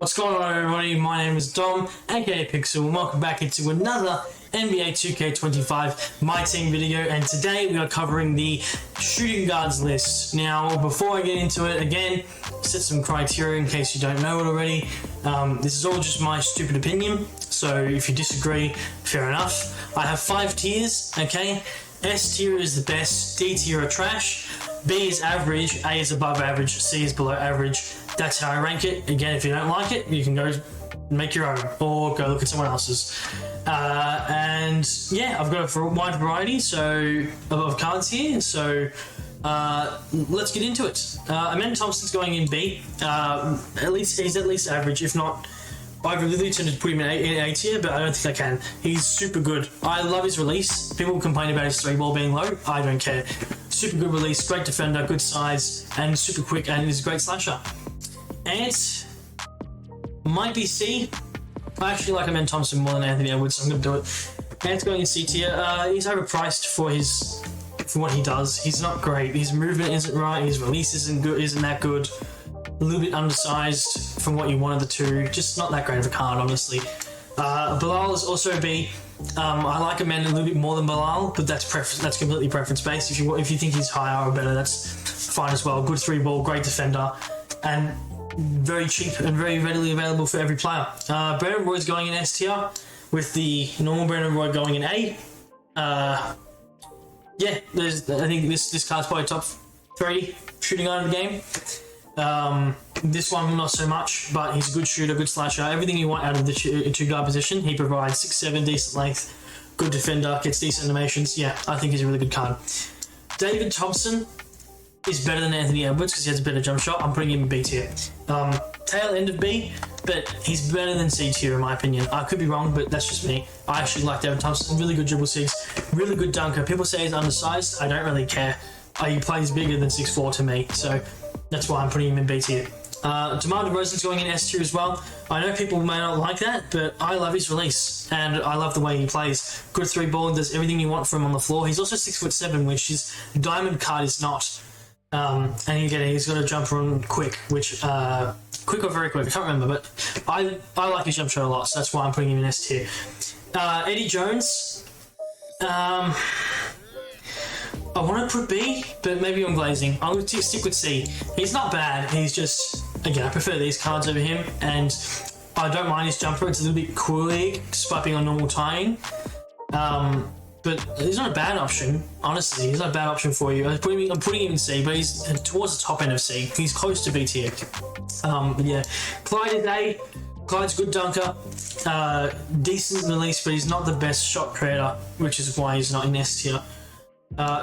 What's going on, everybody? My name is Dom, aka Pixel, and welcome back into another NBA2K25 Myteam video. And today we are covering the shooting guards list. Now, before I get into it, again, set some criteria in case you don't know it already. This is all just my stupid opinion, so if you disagree, fair enough. I have 5 tiers, okay? S tier is the best, D tier are trash, B is average, A is above average, C is below average. That's how I rank it. Again, if you don't like it, you can go make your own or go look at someone else's. And yeah, I've got a wide variety of cards here, so let's get into it. Amanda Thompson's going in B. He's at least average, if not. I really tend to put him in A tier, but I don't think I can. He's super good. I love his release. People complain about his 3-ball being low. I don't care. Super good release, great defender, good size, and super quick, and he's a great slasher. Ant might be C. I actually like Amanda Thompson more than Anthony Edwards, so I'm going to do it. Ant's going in C tier. He's overpriced for what he does. He's not great. His movement isn't right. His release isn't that good. A little bit undersized from what you wanted the two. Just not that great of a card, honestly. Bilal is also B. I like Amanda a little bit more than Bilal, but that's completely preference based. If you think he's higher or better, that's fine as well. Good 3-ball, great defender, and very cheap and very readily available for every player. Brandon Roy's going in S tier, with the normal Brandon Roy going in A. Yeah, I think this card's probably top 3 shooting guard of the game. This one not so much, but he's a good shooter, good slasher, everything you want out of the 2-guard position. He provides 6'7", decent length, good defender, gets decent animations. Yeah, I think he's a really good card. David Thompson is better than Anthony Edwards because he has a better jump shot. I'm putting him in B tier. Tail end of B, but he's better than C tier in my opinion. I could be wrong, but that's just me. I actually like David Thompson. Really good dribble 6, really good dunker. People say he's undersized. I don't really care. He plays bigger than 6'4" to me, so that's why I'm putting him in B tier. DeMar DeRozan's going in S tier as well. I know people may not like that, but I love his release and I love the way he plays. Good 3-ball, does everything you want from him on the floor. He's also 6'7", which his diamond card is not. And he's got a jumper on quick, which quick or very quick, I can't remember, but I like his jump shot a lot, so that's why I'm putting him in S tier. Eddie Jones. I want to put B, but maybe I'm glazing. I'm going to stick with C. He's not bad. He's just, again, I prefer these cards over him, and I don't mind his jumper. It's a little bit cooler, swiping on normal tying. But he's not a bad option, honestly. He's not a bad option for you. I'm putting him in C, but he's towards the top end of C. He's close to B tier. Yeah. Clyde is A. Clyde's good dunker. Decent release, but he's not the best shot creator, which is why he's not in S tier.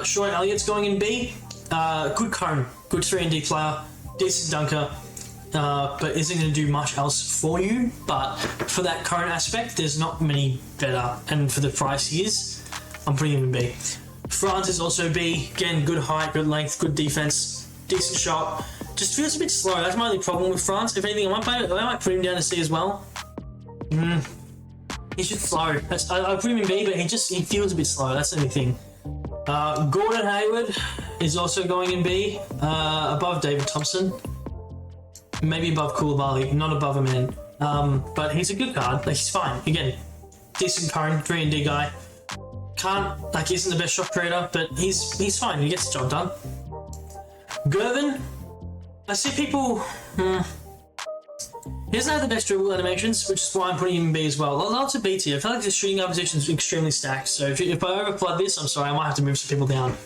Sean Elliott's going in B. Good cone, good 3 and D player, decent dunker, but isn't going to do much else for you. But for that cone aspect, there's not many better, and for the price he is, I'm putting him in B. France is also B. Again, good height, good length, good defense, decent shot. Just feels a bit slow. That's my only problem with France. If anything, I might put him down to C as well. He's just slow. I put him in B, but he feels a bit slow. That's the only thing. Gordon Hayward is also going in B, above David Thompson, maybe above Koulibaly, not above Amin. But he's a good card. Like, he's fine. Again, decent cone, 3 and D guy. Isn't the best shot creator, but he's fine. He gets the job done. Gervin, I see people. He doesn't have the best dribble animations, which is why I'm putting him in B as well. Lots of B tier. I feel like the shooting guard position is extremely stacked, so if I overflood this, I'm sorry, I might have to move some people down.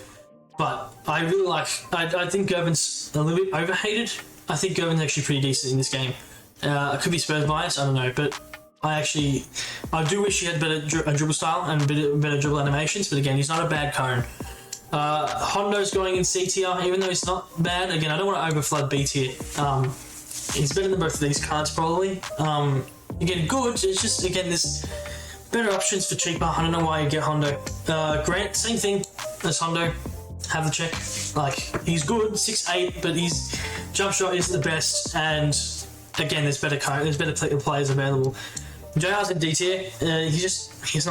But I really like. I think Gervin's a little bit overhated. I think Gervin's actually pretty decent in this game. It could be Spurs bias, I don't know, but I do wish he had better dribble style and better dribble animations. But again, he's not a bad cone. Hondo's going in C tier, even though he's not bad. Again, I don't want to overflood B tier. He's better than both of these cards, probably. Again, good. It's just, again, there's better options for cheaper. I don't know why you get Hondo. Grant, same thing as Hondo. Have the check. Like, he's good, 6'8", but his jump shot isn't the best. And again, there's better players available. JR's in D tier. He's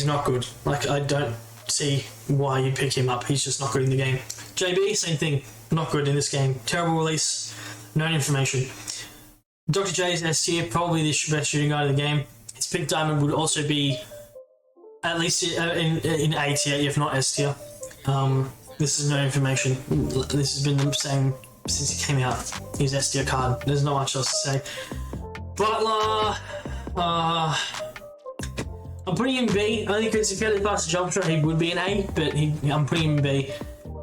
not good. Like, I don't see why you'd pick him up. He's just not good in the game. JB, same thing. Not good in this game. Terrible release. No information. Dr. J is S tier, probably the best shooting guard of the game. His pink diamond would also be at least in A tier, if not S tier. This is no information. This has been the same since he came out. He's S tier card. There's not much else to say. Butler, I'm putting him in B. Only because if he had a faster jump shot, he would be an A. But I'm putting him in B.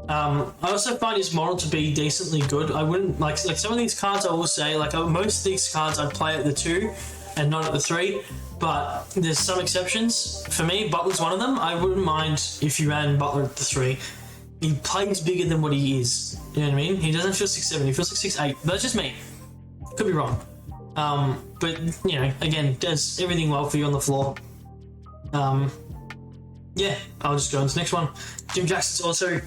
I also find his model to be decently good. I wouldn't like some of these cards. I will say most of these cards I'd play at the 2 and not at the 3. But there's some exceptions. For me, Butler's one of them. I wouldn't mind if you ran Butler at the 3. He plays bigger than what he is. You know what I mean? He doesn't feel 6'7". He feels like 6'8". That's just me. Could be wrong. But you know, again, does everything well for you on the floor. Yeah, I'll just go on to the next one. Jim Jackson's also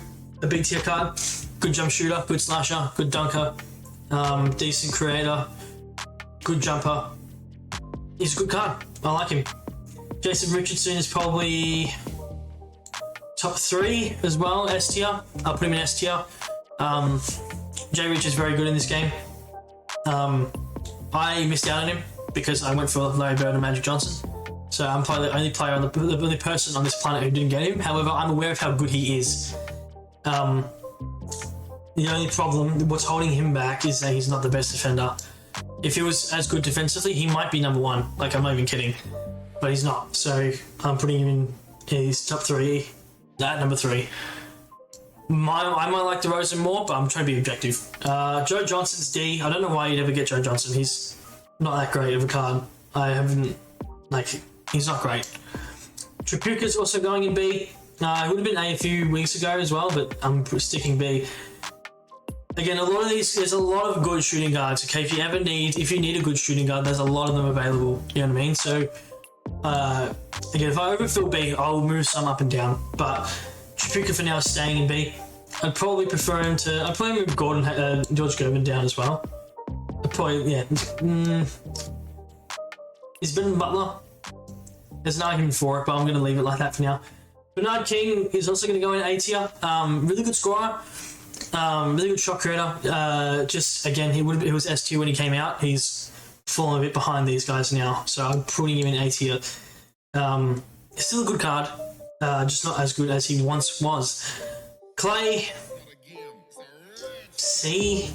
a big tier card. Good jump shooter, good slasher, good dunker, decent creator, good jumper. He's a good card. I like him. Jason Richardson is probably top 3 as well, S tier. I'll put him in S tier. Jay Rich is very good in this game. I missed out on him because I went for Larry Bird and Magic Johnson. So I'm probably the only player the only person on this planet who didn't get him. However, I'm aware of how good he is. The only problem, what's holding him back, is that he's not the best defender. If he was as good defensively, he might be number 1. Like, I'm not even kidding. But he's not. So I'm putting him in his top 3. That number 3. I might like DeRozan more, but I'm trying to be objective. Joe Johnson's D. I don't know why you'd ever get Joe Johnson. He's not that great of a card. He's not great. Tripucka's also going in B. It would have been A few weeks ago as well, but I'm sticking B. Again, there's a lot of good shooting guards. Okay, if you need a good shooting guard, there's a lot of them available. You know what I mean? So, again, if I overfill B, I'll move some up and down. But Tripucka for now is staying in B. I'd probably prefer him to. I'd probably move George Gervin down as well. I'd probably, yeah. He's been Butler. There's an argument for it, but I'm going to leave it like that for now. Bernard King is also going to go in A tier. Really good scorer. Really good shot creator. Just again, he was S tier when he came out. He's fallen a bit behind these guys now, so I'm putting him in A tier. Still a good card, just not as good as he once was. Clay, C.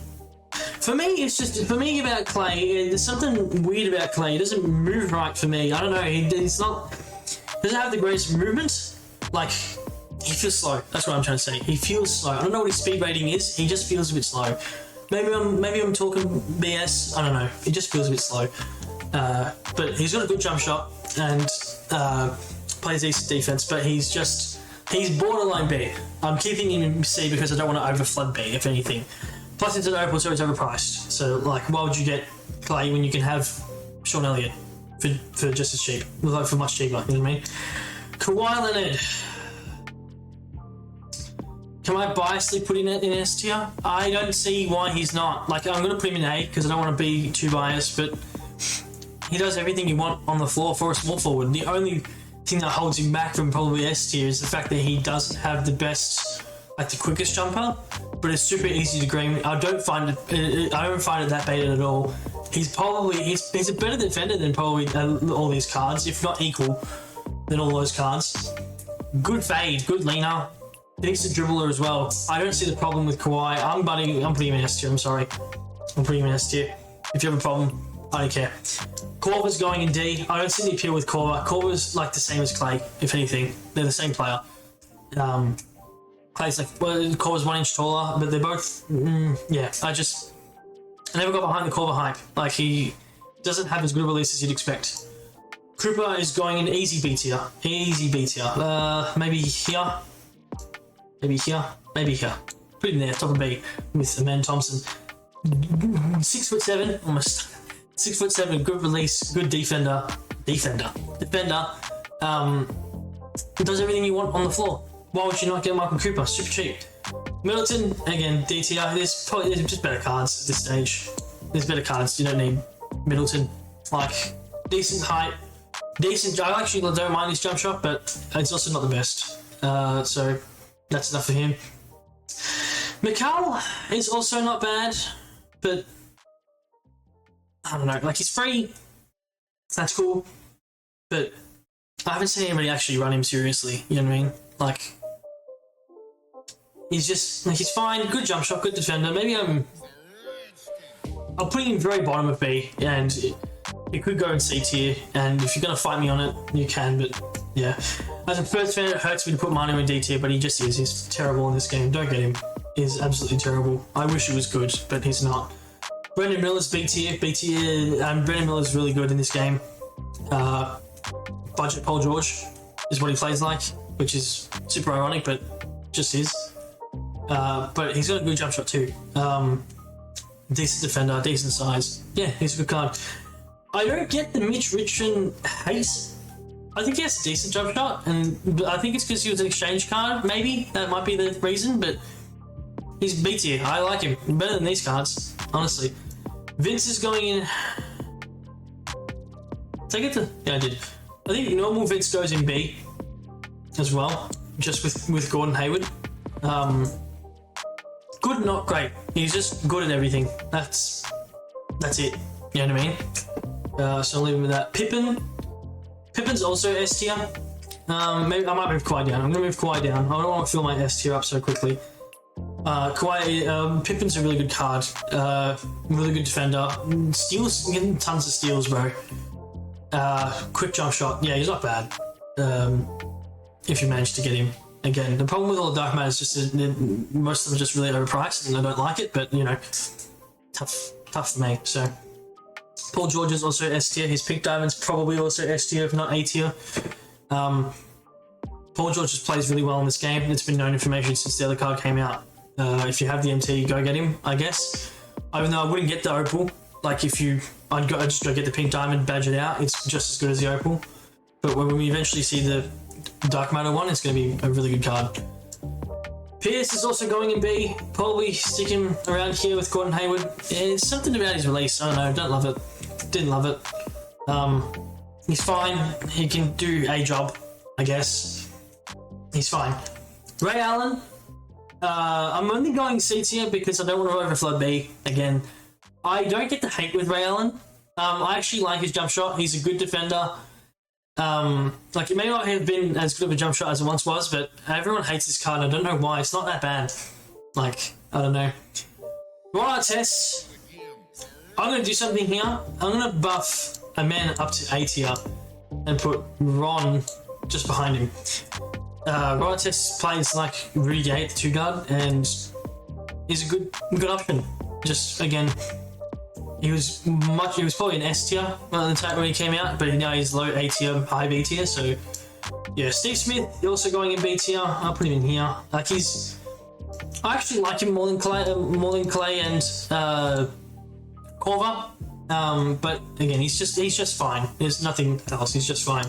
For me about Clay, there's something weird about Clay. He doesn't move right for me. I don't know. Doesn't have the greatest movement. Like, he feels slow. That's what I'm trying to say. He feels slow. I don't know what his speed rating is. He just feels a bit slow. Maybe I'm talking BS. I don't know. He just feels a bit slow. But he's got a good jump shot and plays decent defense. But he's borderline B. I'm keeping him in C because I don't want to overflood B, if anything. Plus, it's an opal, so it's overpriced. So, why would you get Clay when you can have Sean Elliott for just as cheap? For much cheaper, you know what I mean? Kawhi Leonard. Can I biasly put in S tier? I don't see why he's not. I'm going to put him in A because I don't want to be too biased, but he does everything you want on the floor for a small forward. The only thing that holds him back from probably S tier is the fact that he doesn't have the best, the quickest jumper, but it's super easy to green. I don't find it that baited at all. He's a better defender than probably all these cards, if not equal than all those cards. Good fade, good leaner. Decent dribbler as well. I don't see the problem with Kawhi. I'm putting him in S tier. I'm sorry. I'm putting him in S tier. If you have a problem, I don't care. Korver's going in D. I don't see the appeal with Korver. Korver's the same as Clay, if anything. They're the same player. Clay's Korver's 1 inch taller, but they're both, yeah. I never got behind the Korver hype. He doesn't have as good a release as you'd expect. Cooper is going in easy B tier. Easy B tier. Maybe here. Maybe here. Maybe here. Put him there, top of B, with Amen Thompson. 6'7", almost. 6'7", good release, good defender. Defender. Does everything you want on the floor. Why would you not get Michael Cooper? Super cheap. Middleton, again, D tier. There's just better cards at this stage. There's better cards. You don't need Middleton. Decent height. Decent. I actually don't mind his jump shot, but it's also not the best. So that's enough for him. Mikal is also not bad, but I don't know, like he's free, that's cool, but I haven't seen anybody actually run him seriously, you know what I mean? Like, he's just, like, he's fine, good jump shot, good defender. Maybe I'll put him very bottom of B, and he could go in C tier, and if you're going to fight me on it, you can, but yeah. As a first fan, it hurts me to put Manu in D tier, but he just is. He's terrible in this game. Don't get him. He's absolutely terrible. I wish he was good, but he's not. Brendan Miller's B tier. Brendan Miller's really good in this game. Budget Paul George is what he plays like, which is super ironic, but just is. But he's got a good jump shot too. Decent defender, decent size. Yeah, he's a good card. I don't get the Mitch Richmond hate. I think he has a decent jump shot, and I think it's because he was an exchange card, maybe. That might be the reason, but he's B tier. I like him. Better than these cards, honestly. Vince is going in... Did I get the... Yeah, I did. I think normal Vince goes in B as well, just with Gordon Hayward. Good, not great. He's just good at everything. That's it. You know what I mean? So I'll leave him with that. Pippin's also S tier. Maybe I might move Kawhi down. I'm gonna move Kawhi down. I don't want to fill my S tier up so quickly. Pippin's a really good card. Really good defender. Steals, getting tons of steals, bro. Quick jump shot. Yeah, he's not bad. If you manage to get him. Again, the problem with all the dark matter is just that most of them are just really overpriced, and I don't like it. But you know, tough for me. So. Paul George is also S tier. His Pink Diamond's probably also S tier, if not A tier. Paul George just plays really well in this game. It's been known information since the other card came out. If you have the MT, go get him, I guess. Even though I wouldn't get the Opal. Like, I'd just go get the Pink Diamond, badge it out. It's just as good as the Opal. But when we eventually see the Dark Matter one, it's going to be a really good card. Pierce is also going in B. Probably stick him around here with Gordon Hayward. It's something about his release. I don't know. Don't love it. Didn't love it. He's fine. He can do a job, I guess. He's fine. Ray Allen. I'm only going C tier because I don't want to overflow B again. I don't get the hate with Ray Allen. I actually like his jump shot. He's a good defender. Like, it may not have been as good of a jump shot as it once was, but everyone hates this card. I don't know why. It's not that bad. Like, I don't know. Ron Artest. I'm going to do something here. I'm going to buff a man up to A tier and put Ron just behind him. Ron Artest plays like Rudy Gay, the 2-guard, and he's a good option. Just, again, he was probably an S tier when he came out, but now he's low A tier, high B tier. So yeah, Steve Smith also going in B tier. I'll put him in here. Like, I actually like him more than Clay and Corver. But again, he's just fine. There's nothing else. He's just fine.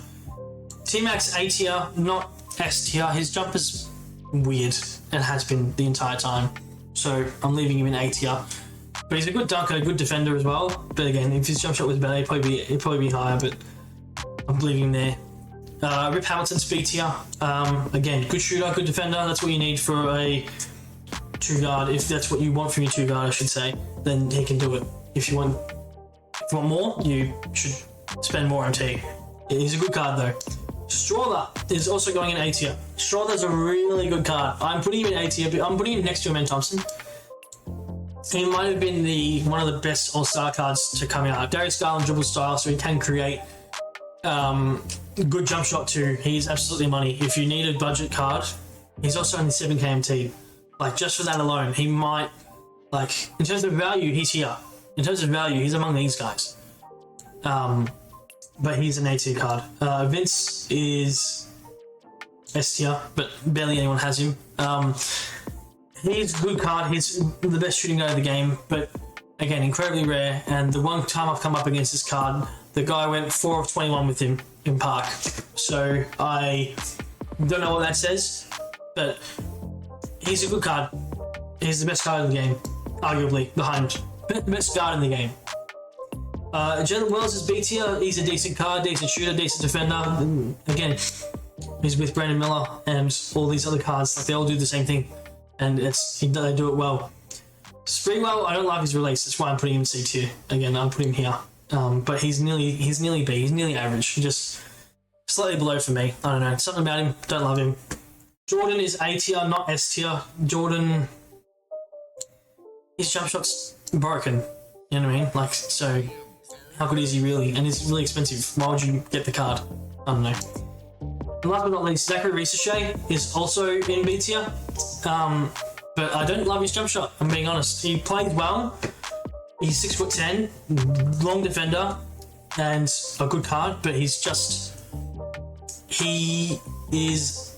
T-Max A tier, not S tier. His jumper's weird and has been the entire time. So I'm leaving him in A tier. But he's a good dunker, a good defender as well. But again, if his jump shot was better, he'd probably be higher. But I'm leaving him there. Rip Hamilton's B tier. Again, good shooter, good defender. That's what you need for a 2-guard. If that's what you want from your 2-guard, I should say, then he can do it. If you want more, you should spend more MT. He's a good card though. Strawther is also going in A tier. Strawther's a really good card. I'm putting him in A tier, but I'm putting him next to Amen Thompson. He might have been one of the best All-Star cards to come out. Darius Garland dribble style, so he can create good jump shot too. He's absolutely money. If you need a budget card, he's also only 7k MT. Like, just for that alone, he might, like, in terms of value, he's here. In terms of value, he's among these guys. But he's an A tier card. Vince is S tier, but barely anyone has him. He's a good card. He's the best shooting guard of the game, but again, incredibly rare. And the one time I've come up against this card, the guy went 4 of 21 with him in Park. So I don't know what that says, but he's a good card. He's the best card in the game, arguably, behind the best guard in the game. Jalen Wells is B tier. He's a decent card, decent shooter, decent defender. Again, he's with Brandon Miller and all these other cards. Like, they all do the same thing. And they do it well. Sprewell, I don't like his release. That's why I'm putting him in C tier. Again, I'm putting him here. But he's nearly B. He's nearly average. Just slightly below for me. I don't know. Something about him. Don't love him. Jordan is A tier, not S tier. Jordan, his jump shot's broken. You know what I mean? Like, so how good is he really? And it's really expensive. Why would you get the card? I don't know. And last but not least, Zachary Ricochet is also in B tier. But I don't love his jump shot, I'm being honest. He plays well. He's 6'10", long defender, and a good card, but he is,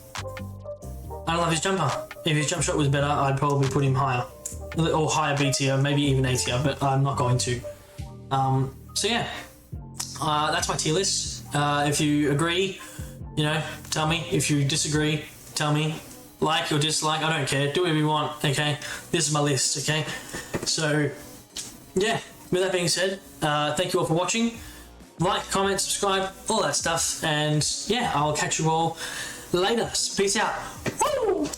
I don't love his jumper. If his jump shot was better, I'd probably put him higher. Or higher B tier, maybe even A tier, but I'm not going to. So yeah, that's my tier list. If you agree, you know, tell me. If you disagree, tell me. Like or dislike, I don't care. Do whatever you want, okay? This is my list, okay? So, yeah, with that being said, thank you all for watching. Like, comment, subscribe, all that stuff. And, yeah, I'll catch you all later. Peace out. Woo!